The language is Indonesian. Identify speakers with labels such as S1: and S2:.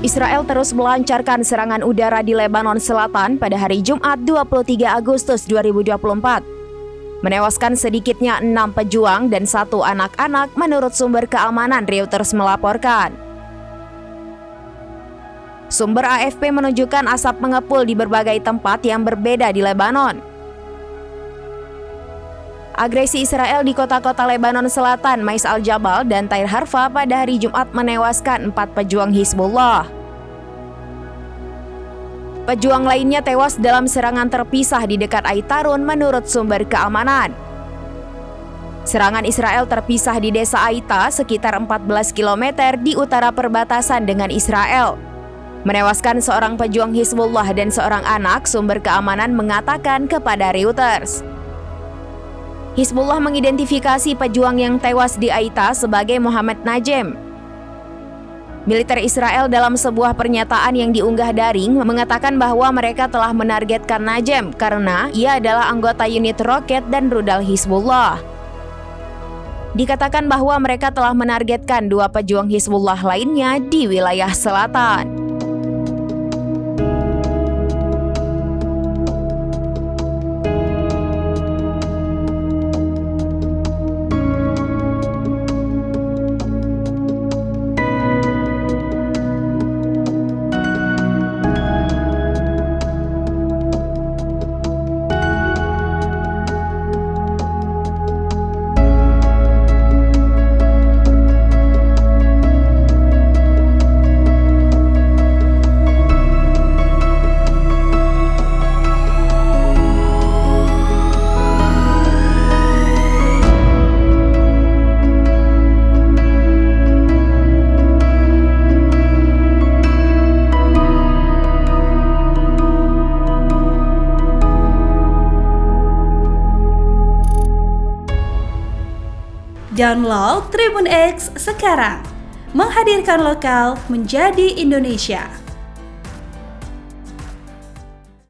S1: Israel terus melancarkan serangan udara di Lebanon Selatan pada hari Jumat 23 Agustus 2024. Menewaskan sedikitnya 6 pejuang dan 1 anak-anak menurut sumber keamanan Reuters melaporkan. Sumber AFP menunjukkan asap mengepul di berbagai tempat yang berbeda di Lebanon. Agresi Israel di kota-kota Lebanon Selatan, Mais al-Jabal dan Tair Harfa pada hari Jumat menewaskan 4 pejuang Hizbullah. Pejuang lainnya tewas dalam serangan terpisah di dekat Aitarun menurut sumber keamanan. Serangan Israel terpisah di desa Aita sekitar 14 km di utara perbatasan dengan Israel. Menewaskan seorang pejuang Hizbullah dan seorang anak, sumber keamanan mengatakan kepada Reuters. Hizbullah mengidentifikasi pejuang yang tewas di Aita sebagai Muhammad Najem. Militer Israel dalam sebuah pernyataan yang diunggah daring mengatakan bahwa mereka telah menargetkan Najem karena ia adalah anggota unit roket dan rudal Hizbullah. Dikatakan bahwa mereka telah menargetkan 2 pejuang Hizbullah lainnya di wilayah selatan.
S2: Download Tribun X sekarang, menghadirkan lokal menjadi Indonesia.